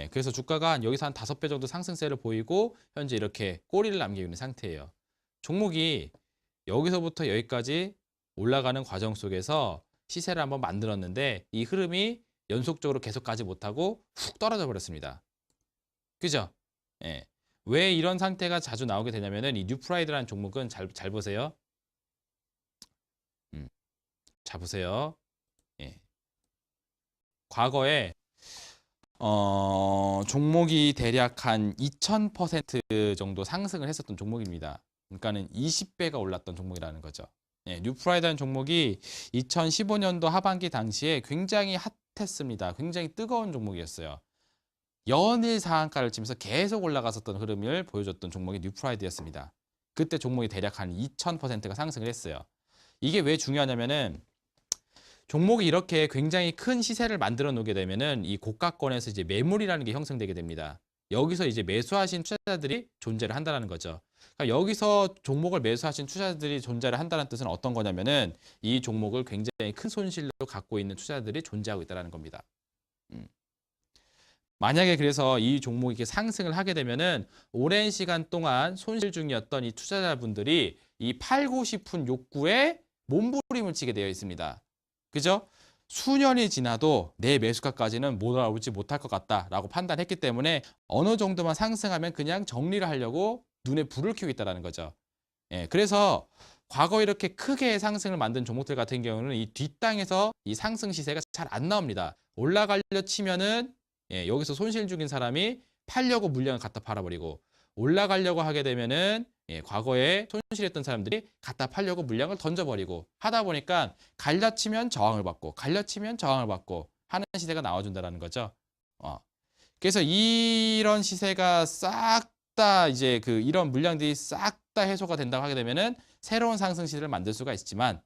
S1: 그래서 주가가 여기서 한 5배 정도 상승세를 보이고 현재 이렇게 꼬리를 남기고 있는 상태예요. 종목이 여기서부터 여기까지 올라가는 과정 속에서 시세를 한번 만들었는데 이 흐름이 연속적으로 계속 가지 못하고 훅 떨어져 버렸습니다. 그죠? 예. 왜 이런 상태가 자주 나오게 되냐면은 이 뉴프라이드라는 종목은 잘 보세요. 자 보세요. 예. 과거에 종목이 대략 한 2000% 정도 상승을 했었던 종목입니다. 그러니까는 20배가 올랐던 종목이라는 거죠. 예, 뉴프라이드라는 종목이 2015년도 하반기 당시에 굉장히 핫했습니다. 굉장히 뜨거운 종목이었어요. 연일 상한가를 치면서 계속 올라갔었던 흐름을 보여줬던 종목이 뉴프라이드였습니다. 그때 종목이 대략 한 2000%가 상승을 했어요. 이게 왜 중요하냐면은 종목이 이렇게 굉장히 큰 시세를 만들어 놓게 되면은 이 고가권에서 이제 매물이라는 게 형성되게 됩니다. 여기서 이제 매수하신 투자자들이 존재를 한다는 거죠. 그러니까 여기서 종목을 매수하신 투자자들이 존재를 한다는 뜻은 어떤 거냐면은 이 종목을 굉장히 큰 손실로 갖고 있는 투자자들이 존재하고 있다는 겁니다. 만약에 그래서 이 종목이 이렇게 상승을 하게 되면은 오랜 시간 동안 손실 중이었던 이 투자자분들이 이 팔고 싶은 욕구에 몸부림을 치게 되어 있습니다. 그죠? 수년이 지나도 내 매수가까지는 못 올라오지 못할 것 같다라고 판단했기 때문에 어느 정도만 상승하면 그냥 정리를 하려고 눈에 불을 켜고 있다는 거죠. 예, 그래서 과거 이렇게 크게 상승을 만든 종목들 같은 경우는 이 뒷땅에서 이 상승 시세가 잘 안 나옵니다. 올라가려 치면은 예, 여기서 손실 중인 사람이 팔려고 물량을 갖다 팔아버리고 올라가려고 하게 되면은 예, 과거에 손실했던 사람들이 갖다 팔려고 물량을 던져버리고 하다 보니까 갈라치면 저항을 받고 갈라치면 저항을 받고 하는 시세가 나와준다는 거죠. 그래서 이런 시세가 싹 다 이제 이런 물량들이 싹 다 해소가 된다고 하게 되면은 새로운 상승 시세를 만들 수가 있지만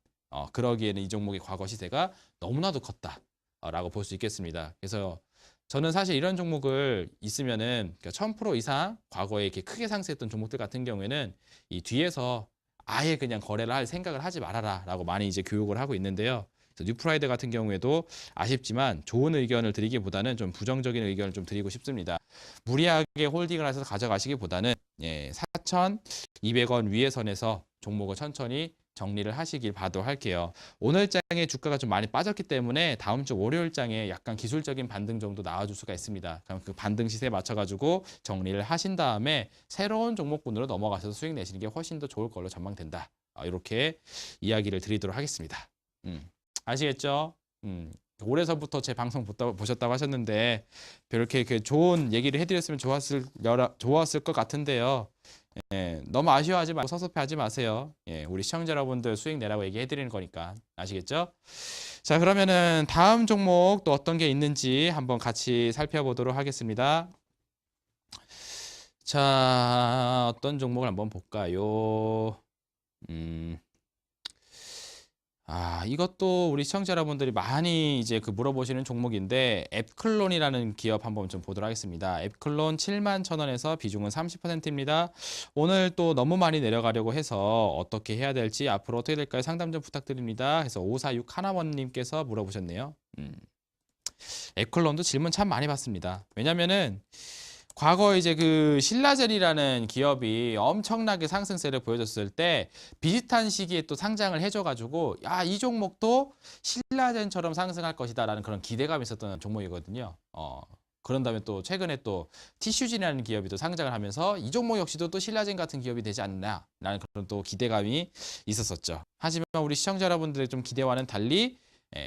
S1: 그러기에는 이 종목의 과거 시세가 너무나도 컸다라고 볼 수 있겠습니다. 그래서 저는 사실 이런 종목을 있으면은 1000% 이상 과거에 이렇게 크게 상승했던 종목들 같은 경우에는 이 뒤에서 아예 그냥 거래를 할 생각을 하지 말아라라고 많이 이제 교육을 하고 있는데요. 그래서 뉴프라이드 같은 경우에도 아쉽지만 좋은 의견을 드리기보다는 좀 부정적인 의견을 좀 드리고 싶습니다. 무리하게 홀딩을 해서 가져가시기보다는 4,200원 위에 선에서 종목을 천천히 정리를 하시길 바라할게요. 오늘 장에 주가가 좀 많이 빠졌기 때문에 다음 주 월요일 장에 약간 기술적인 반등 정도 나와줄 수가 있습니다. 그럼 그 반등 시세에 맞춰가지고 정리를 하신 다음에 새로운 종목군으로 넘어가셔서 수익 내시는 게 훨씬 더 좋을 걸로 전망된다. 이렇게 이야기를 드리도록 하겠습니다. 아시겠죠? 올해서부터 제 방송 보셨다고 하셨는데 이렇게 좋은 얘기를 해드렸으면 좋았을 것 같은데요. 예, 너무 아쉬워하지 말고 섭섭해하지 마세요. 예, 우리 시청자 여러분들 수익 내라고 얘기해드리는 거니까 아시겠죠? 자, 그러면은 다음 종목 또 어떤 게 있는지 한번 같이 살펴보도록 하겠습니다. 자, 어떤 종목을 한번 볼까요? 이것도 우리 시청자 여러분들이 많이 이제 물어보시는 종목인데 앱클론이라는 기업 한번 좀 보도록 하겠습니다. 앱클론 71,000원에서 비중은 30%입니다. 오늘 또 너무 많이 내려가려고 해서 어떻게 해야 될지 앞으로 어떻게 될까요? 상담 좀 부탁드립니다. 해서 546 하나원님께서 물어보셨네요. 앱클론도 질문 참 많이 받습니다. 왜냐면은 과거 이제 신라젤이라는 기업이 엄청나게 상승세를 보여줬을 때 비슷한 시기에 또 상장을 해줘가지고 이 종목도 신라젠처럼 상승할 것이다라는 그런 기대감이 있었던 종목이거든요. 그런 다음에 또 최근에 또 티슈진이라는 기업이 또 상장을 하면서 이 종목 역시도 또 신라젠 같은 기업이 되지 않나라는 그런 또 기대감이 있었었죠. 하지만 우리 시청자 여러분들의 좀 기대와는 달리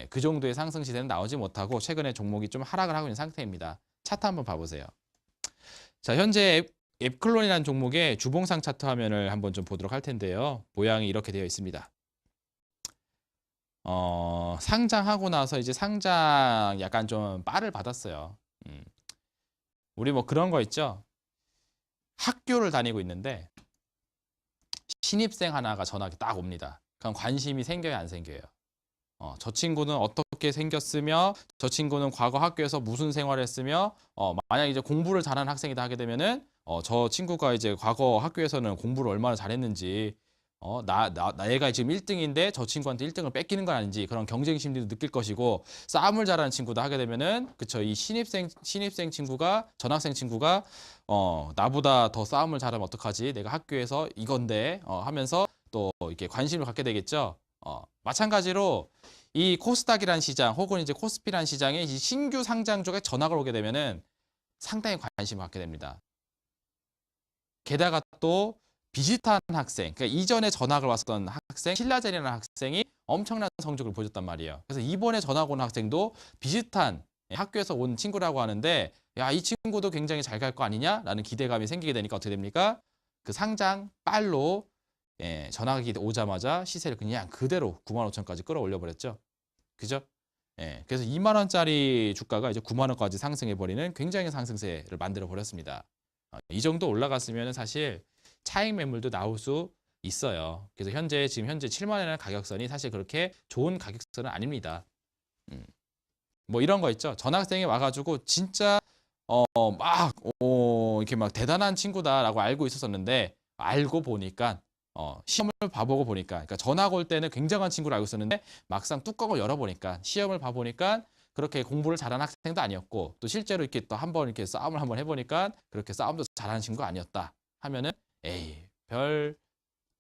S1: 그 정도의 상승 시세는 나오지 못하고 최근에 종목이 좀 하락을 하고 있는 상태입니다. 차트 한번 봐보세요. 자, 현재 앱클론이라는 종목의 주봉상 차트 화면을 한번 좀 보도록 할 텐데요. 모양이 이렇게 되어 있습니다. 상장하고 나서 이제 상장 약간 좀 빠를 받았어요. 우리 그런 거 있죠. 학교를 다니고 있는데 신입생 하나가 전화가 딱 옵니다. 그럼 관심이 생겨요, 안 생겨요? 저 친구는 어떻게 생겼으며 저 친구는 과거 학교에서 무슨 생활을 했으며 만약 이제 공부를 잘하는 학생이다 하게 되면은 저 친구가 이제 과거 학교에서는 공부를 얼마나 잘했는지 얘가 지금 1등인데 저 친구한테 1등을 뺏기는 건 아닌지 그런 경쟁 심리도 느낄 것이고 싸움을 잘하는 친구다 하게 되면은 그쵸 이 신입생 친구가 전학생 친구가 나보다 더 싸움을 잘하면 어떡하지 내가 학교에서 이건데 하면서 또 이렇게 관심을 갖게 되겠죠. 마찬가지로 이 코스닥이라는 시장 혹은 이제 코스피라는 시장에 이 신규 상장주가 전학을 오게 되면은 상당히 관심을 갖게 됩니다. 게다가 또 비슷한 학생, 그러니까 이전에 전학을 왔었던 학생, 신라젠이라는 학생이 엄청난 성적을 보여줬단 말이에요. 그래서 이번에 전학 온 학생도 비슷한 학교에서 온 친구라고 하는데, 야, 이 친구도 굉장히 잘 갈 거 아니냐라는 기대감이 생기게 되니까 어떻게 됩니까? 그 상장 빨로 전학이 오자마자 시세를 그냥 그대로 95,000까지 끌어올려 버렸죠. 그죠? 그래서 2만 원짜리 주가가 이제 9만 원까지 상승해 버리는 굉장히 상승세를 만들어 버렸습니다. 이 정도 올라갔으면 사실 차익 매물도 나올 수 있어요. 그래서 지금 현재 7만 원이라는 가격선이 사실 그렇게 좋은 가격선은 아닙니다. 뭐 이런 거 있죠. 전학생이 와가지고 진짜 이렇게 막 대단한 친구다라고 알고 있었는데, 알고 보니까 시험을 봐보고 보니까, 그러니까 전학 올 때는 굉장한 친구를 알고 있었는데 막상 뚜껑을 열어보니까, 시험을 봐보니까 그렇게 공부를 잘하는 학생도 아니었고, 또 실제로 이렇게 또 한번 이렇게 싸움을 한번 해보니까 그렇게 싸움도 잘하는 친구가 아니었다 하면은, 에이,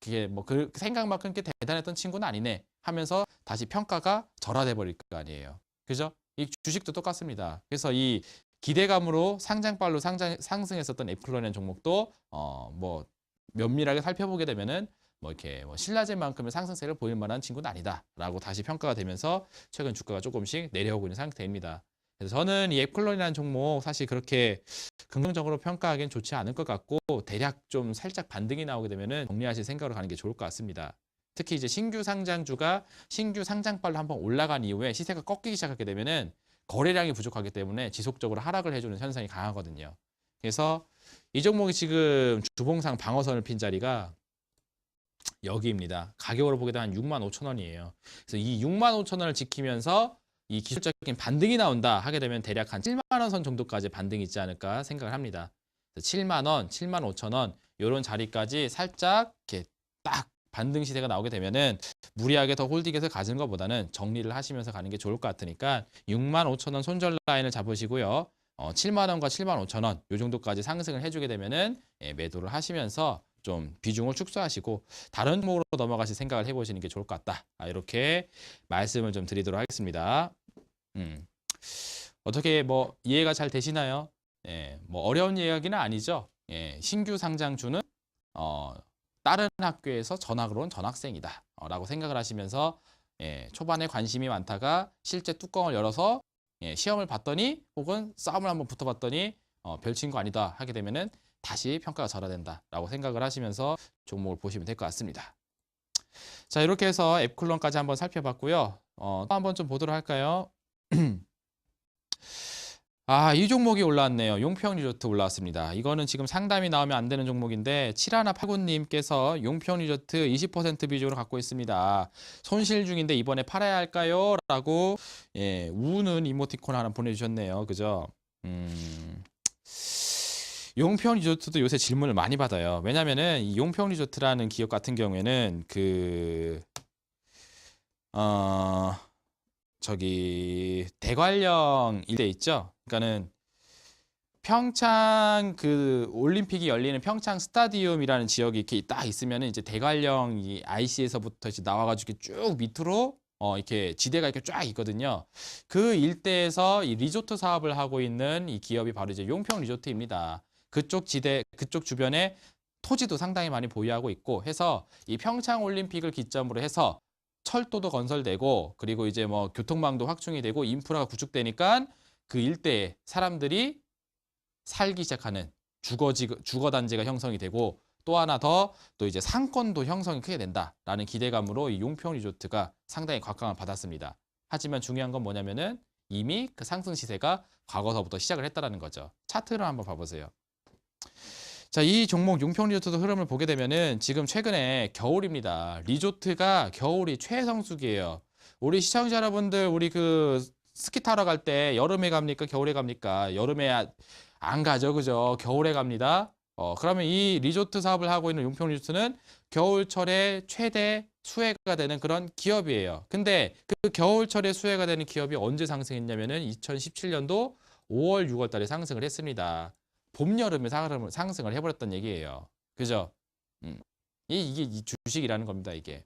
S1: 그게 뭐 그 생각만큼 그렇게 대단했던 친구는 아니네 하면서 다시 평가가 절하돼 버릴 거 아니에요. 그죠? 이 주식도 똑같습니다. 그래서 이 기대감으로 상장빨로 상승했었던 애플러라는 종목도 뭐 면밀하게 살펴보게 되면은 뭐 이렇게 뭐 신라젠만큼의 상승세를 보일 만한 친구는 아니다라고 다시 평가가 되면서 최근 주가가 조금씩 내려오고 있는 상태입니다. 그래서 저는 이 애플러라는 종목 사실 그렇게 긍정적으로 평가하기엔 좋지 않을 것 같고, 대략 좀 살짝 반등이 나오게 되면은 정리하실 생각으로 가는 게 좋을 것 같습니다. 특히 이제 신규 상장주가 신규 상장빨로 한번 올라간 이후에 시세가 꺾이기 시작하게 되면은 거래량이 부족하기 때문에 지속적으로 하락을 해주는 현상이 강하거든요. 그래서 이 종목이 지금 주봉상 방어선을 핀 자리가 여기입니다. 가격으로 보게 되면 65,000원이에요. 그래서 이 65,000원을 지키면서 이 기술적인 반등이 나온다 하게 되면 대략 한 7만 원 선 정도까지 반등이 있지 않을까 생각을 합니다. 7만 원, 7만 5천 원 이런 자리까지 살짝 이렇게 딱 반등 시세가 나오게 되면은 무리하게 더 홀딩해서 가지는 것보다는 정리를 하시면서 가는 게 좋을 것 같으니까 6만 5천 원 손절 라인을 잡으시고요. 7만 원과 7만 5천 원 이 정도까지 상승을 해주게 되면은 매도를 하시면서 좀 비중을 축소하시고 다른 종목으로 넘어가실 생각을 해보시는 게 좋을 것 같다. 이렇게 말씀을 좀 드리도록 하겠습니다. 어떻게 뭐 이해가 잘 되시나요? 뭐 어려운 이야기는 아니죠. 신규 상장주는 다른 학교에서 전학으로 온 전학생이다 라고 생각을 하시면서 초반에 관심이 많다가 실제 뚜껑을 열어서 시험을 봤더니 혹은 싸움을 한번 붙어봤더니 별 친구 아니다 하게 되면은 다시 평가가 절하된다 라고 생각을 하시면서 종목을 보시면 될 것 같습니다. 자, 이렇게 해서 앱클론까지 한번 살펴봤고요. 또 한번 좀 보도록 할까요? 이 종목이 올라왔네요. 용평 리조트 올라왔습니다. 이거는 지금 상담이 나오면 안 되는 종목인데 7189님께서 용평 리조트 20% 비중으로 갖고 있습니다. 손실 중인데 이번에 팔아야 할까요? 라고 우는 이모티콘 하나 보내주셨네요. 그죠? 용평 리조트도 요새 질문을 많이 받아요. 왜냐면은 이 용평 리조트라는 기업 같은 경우에는 대관령 일대 있죠. 그러니까는 평창 올림픽이 열리는 평창 스타디움이라는 지역이 이렇게 딱 있으면은 이제 대관령 이 IC에서부터 이제 나와가지고 쭉 밑으로 이렇게 지대가 이렇게 쫙 있거든요. 그 일대에서 이 리조트 사업을 하고 있는 이 기업이 바로 이제 용평 리조트입니다. 그쪽 주변에 토지도 상당히 많이 보유하고 있고 해서 이 평창 올림픽을 기점으로 해서 철도도 건설되고, 그리고 이제 뭐 교통망도 확충이 되고 인프라가 구축되니까 그 일대에 사람들이 살기 시작하는 주거 단지가 형성이 되고, 또 하나 더 또 이제 상권도 형성이 크게 된다라는 기대감으로 이 용평 리조트가 상당히 곽강을 받았습니다. 하지만 중요한 건 뭐냐면은 이미 그 상승 시세가 과거서부터 시작을 했다라는 거죠. 차트를 한번 봐보세요. 자, 이 종목 용평 리조트도 흐름을 보게 되면은 지금 최근에 겨울입니다. 리조트가 겨울이 최성수기예요. 우리 시청자 여러분들, 우리 스키 타러 갈 때 여름에 갑니까? 겨울에 갑니까? 여름에 안 가죠, 그죠? 겨울에 갑니다. 그러면 이 리조트 사업을 하고 있는 용평 리조트는 겨울철에 최대 수혜가 되는 그런 기업이에요. 근데 그 겨울철에 수혜가 되는 기업이 언제 상승했냐면은 2017년도 5월, 6월 달에 상승을 했습니다. 봄, 여름에 상승을 해버렸던 얘기예요. 그죠? 이게 이 주식이라는 겁니다, 이게.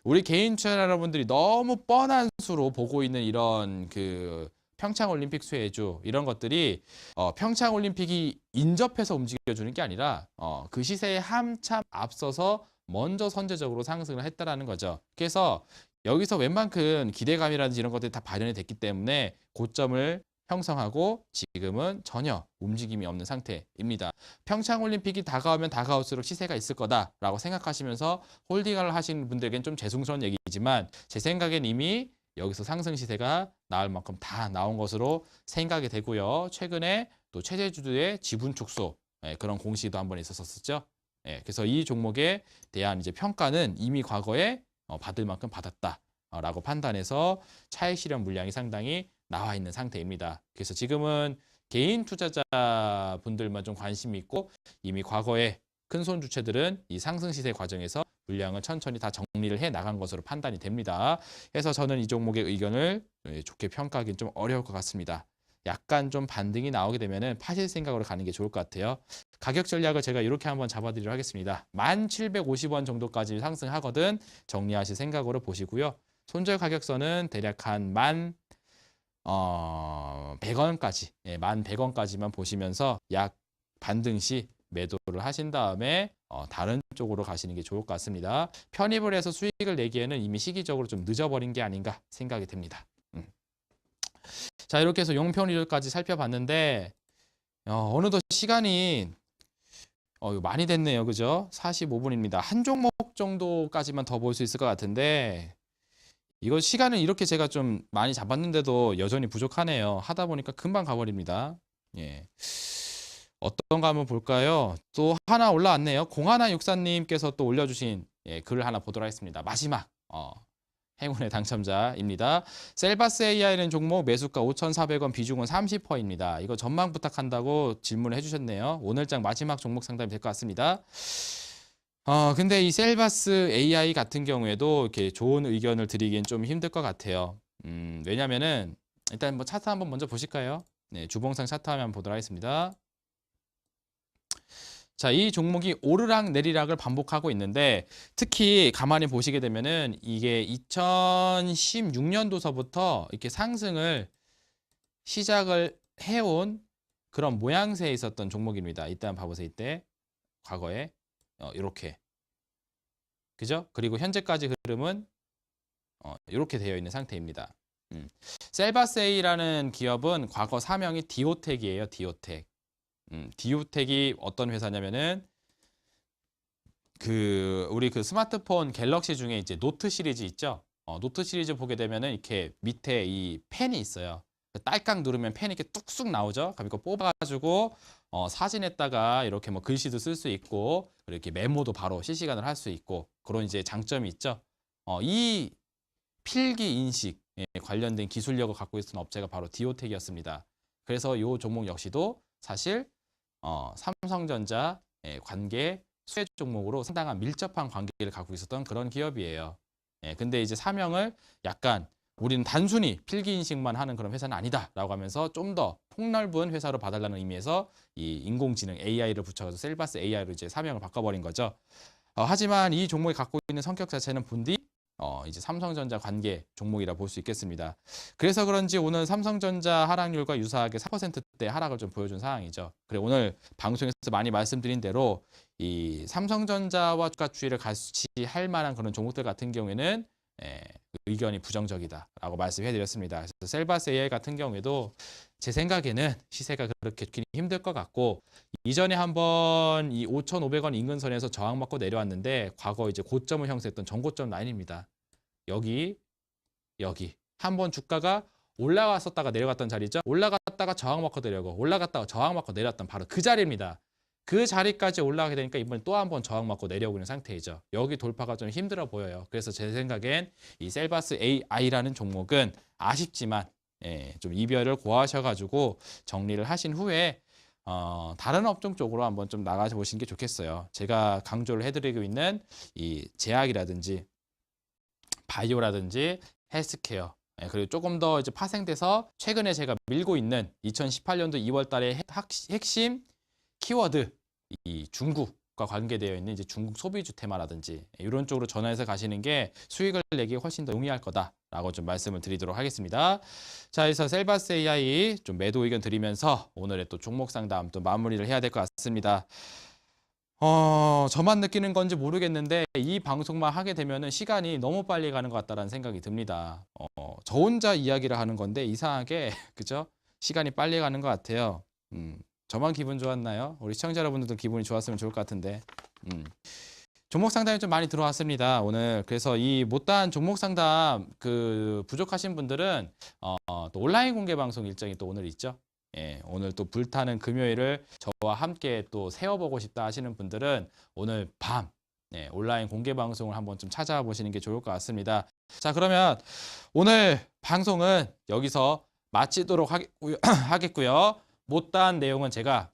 S1: 우리 개인 투자자 여러분들이 너무 뻔한 수로 보고 있는 이런 그 평창올림픽 수혜주 이런 것들이 평창올림픽이 인접해서 움직여주는 게 아니라 그 시세에 한참 앞서서 먼저 선제적으로 상승을 했다라는 거죠. 그래서 여기서 웬만큼 기대감이라든지 이런 것들이 다 발현이 됐기 때문에 고점을 형성하고 지금은 전혀 움직임이 없는 상태입니다. 평창올림픽이 다가오면 다가올수록 시세가 있을 거다라고 생각하시면서 홀딩을 하시는 분들에겐 좀 죄송스러운 얘기지만 제 생각엔 이미 여기서 상승 시세가 나올 만큼 다 나온 것으로 생각이 되고요. 최근에 또 최대주주의 지분 축소 그런 공시도 한번 있었었죠. 그래서 이 종목에 대한 이제 평가는 이미 과거에 받을 만큼 받았다라고 판단해서 차익 실현 물량이 상당히 나와 있는 상태입니다. 그래서 지금은 개인 투자자 분들만 좀 관심이 있고 이미 과거에 큰손 주체들은 이 상승 시세 과정에서 물량을 천천히 다 정리를 해 나간 것으로 판단이 됩니다. 그래서 저는 이 종목의 의견을 좋게 평가하기는 좀 어려울 것 같습니다. 약간 좀 반등이 나오게 되면은 파실 생각으로 가는 게 좋을 것 같아요. 가격 전략을 제가 이렇게 한번 잡아드리도록 하겠습니다. 1,750원 정도까지 상승하거든 정리하실 생각으로 보시고요. 손절 가격선은 대략 한 1,100원까지, 1,100원까지만 보시면서 약 반등 시 매도를 하신 다음에 다른 쪽으로 가시는 게 좋을 것 같습니다. 편입을 해서 수익을 내기에는 이미 시기적으로 좀 늦어버린 게 아닌가 생각이 듭니다. 자, 이렇게 해서 용평리들까지 살펴봤는데 어느덧 시간이 많이 됐네요. 그죠? 45분입니다. 한 종목 정도까지만 더 볼 수 있을 것 같은데 이거 시간을 이렇게 제가 좀 많이 잡았는데도 여전히 부족하네요. 하다 보니까 금방 가버립니다. 예. 어떤가 한번 볼까요? 또 하나 올라왔네요. 0164님께서 또 올려주신 글을 하나 보도록 하겠습니다. 마지막 행운의 당첨자입니다. 셀바스 AI는 종목 매수가 5,400원, 비중은 30%입니다. 이거 전망 부탁한다고 질문을 해주셨네요. 오늘장 마지막 종목 상담이 될 것 같습니다. 근데 이 셀바스 AI 같은 경우에도 이렇게 좋은 의견을 드리긴 좀 힘들 것 같아요. 왜냐면은 일단 뭐 차트 한번 먼저 보실까요? 네, 주봉상 차트 한번 보도록 하겠습니다. 자, 이 종목이 오르락 내리락을 반복하고 있는데 특히 가만히 보시게 되면은 이게 2016년도서부터 이렇게 상승을 시작을 해온 그런 모양새에 있었던 종목입니다. 이때 한번 봐보세요. 이때 과거에 이렇게 그죠? 그리고 현재까지 흐름은 이렇게 되어 있는 상태입니다. 셀바스 A라는 기업은 과거 사명이 디오텍이에요. 디오텍. 디오텍이 어떤 회사냐면은 우리 그 스마트폰 갤럭시 중에 이제 노트 시리즈 있죠. 노트 시리즈 보게 되면은 이렇게 밑에 이 펜이 있어요. 딸깍 누르면 펜이 이렇게 뚝쑥 나오죠. 그럼 이거 뽑아가지고 사진에다가 이렇게 뭐 글씨도 쓸 수 있고 이렇게 메모도 바로 실시간으로 할 수 있고 그런 이제 장점이 있죠. 이 필기 인식에 관련된 기술력을 갖고 있었던 업체가 바로 디오텍이었습니다. 그래서 이 종목 역시도 사실 삼성전자 관계 수혜 종목으로 상당한 밀접한 관계를 갖고 있었던 그런 기업이에요. 근데 이제 사명을 약간 우리는 단순히 필기인식만 하는 그런 회사는 아니다라고 하면서 좀 더 폭넓은 회사로 봐달라는 의미에서 이 인공지능 AI를 붙여서 셀바스 AI로 이제 사명을 바꿔버린 거죠. 하지만 이 종목이 갖고 있는 성격 자체는 본디 이제 삼성전자 관계 종목이라 볼 수 있겠습니다. 그래서 그런지 오늘 삼성전자 하락률과 유사하게 4%대 하락을 좀 보여준 상황이죠. 그리고 오늘 방송에서 많이 말씀드린 대로 이 삼성전자와 주가 추이를 같이 할 만한 그런 종목들 같은 경우에는 의견이 부정적이다라고 말씀해드렸습니다. 그래서 셀바스 AI 같은 경우에도 제 생각에는 시세가 그렇게 좋기는 힘들 것 같고 이전에 한번 이 5,500원 인근선에서 저항받고 내려왔는데 과거 이제 고점을 형성했던 전고점 라인입니다. 여기 한번 주가가 올라갔었다가 내려갔던 자리죠. 올라갔다가 저항받고 내려오고 올라갔다가 저항받고 내려왔던 바로 그 자리입니다. 그 자리까지 올라가게 되니까 이번에 또 한 번 저항받고 내려오고 있는 상태이죠. 여기 돌파가 좀 힘들어 보여요. 그래서 제 생각엔 이 셀바스 AI라는 종목은 아쉽지만 좀 이별을 고하셔가지고 정리를 하신 후에 다른 업종 쪽으로 한번 좀 나가서 보시는 게 좋겠어요. 제가 강조를 해드리고 있는 이 제약이라든지 바이오라든지 헬스케어 그리고 조금 더 이제 파생돼서 최근에 제가 밀고 있는 2018년도 2월 달에 핵심 키워드 이 중국 과 관계되어 있는 이제 중국 소비주 테마라든지 이런 쪽으로 전환해서 가시는 게 수익을 내기 훨씬 더 용이할 거다라고 좀 말씀을 드리도록 하겠습니다. 자, 그래서 셀바스 AI 좀 매도 의견 드리면서 오늘의 또 종목 상담 또 마무리를 해야 될 것 같습니다. 저만 느끼는 건지 모르겠는데 이 방송만 하게 되면은 시간이 너무 빨리 가는 것 같다라는 생각이 듭니다. 저 혼자 이야기를 하는 건데 이상하게 그죠? 시간이 빨리 가는 것 같아요. 저만 기분 좋았나요? 우리 시청자 여러분들도 기분이 좋았으면 좋을 것 같은데. 종목 상담이 좀 많이 들어왔습니다. 오늘 그래서 이 못다한 종목 상담 그 부족하신 분들은 또 온라인 공개 방송 일정이 또 오늘 있죠. 예, 오늘 또 불타는 금요일을 저와 함께 또 세워보고 싶다 하시는 분들은 오늘 밤 온라인 공개 방송을 한번 좀 찾아와 보시는 게 좋을 것 같습니다. 자, 그러면 오늘 방송은 여기서 마치도록 하겠고요. 못다한 내용은 제가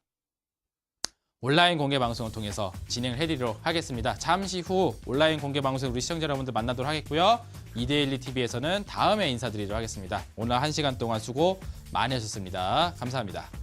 S1: 온라인 공개 방송을 통해서 진행을 해드리도록 하겠습니다. 잠시 후 온라인 공개 방송 우리 시청자 여러분들 만나도록 하겠고요. 이데일리 TV에서는 다음에 인사드리도록 하겠습니다. 오늘 1시간 동안 수고 많이 하셨습니다. 감사합니다.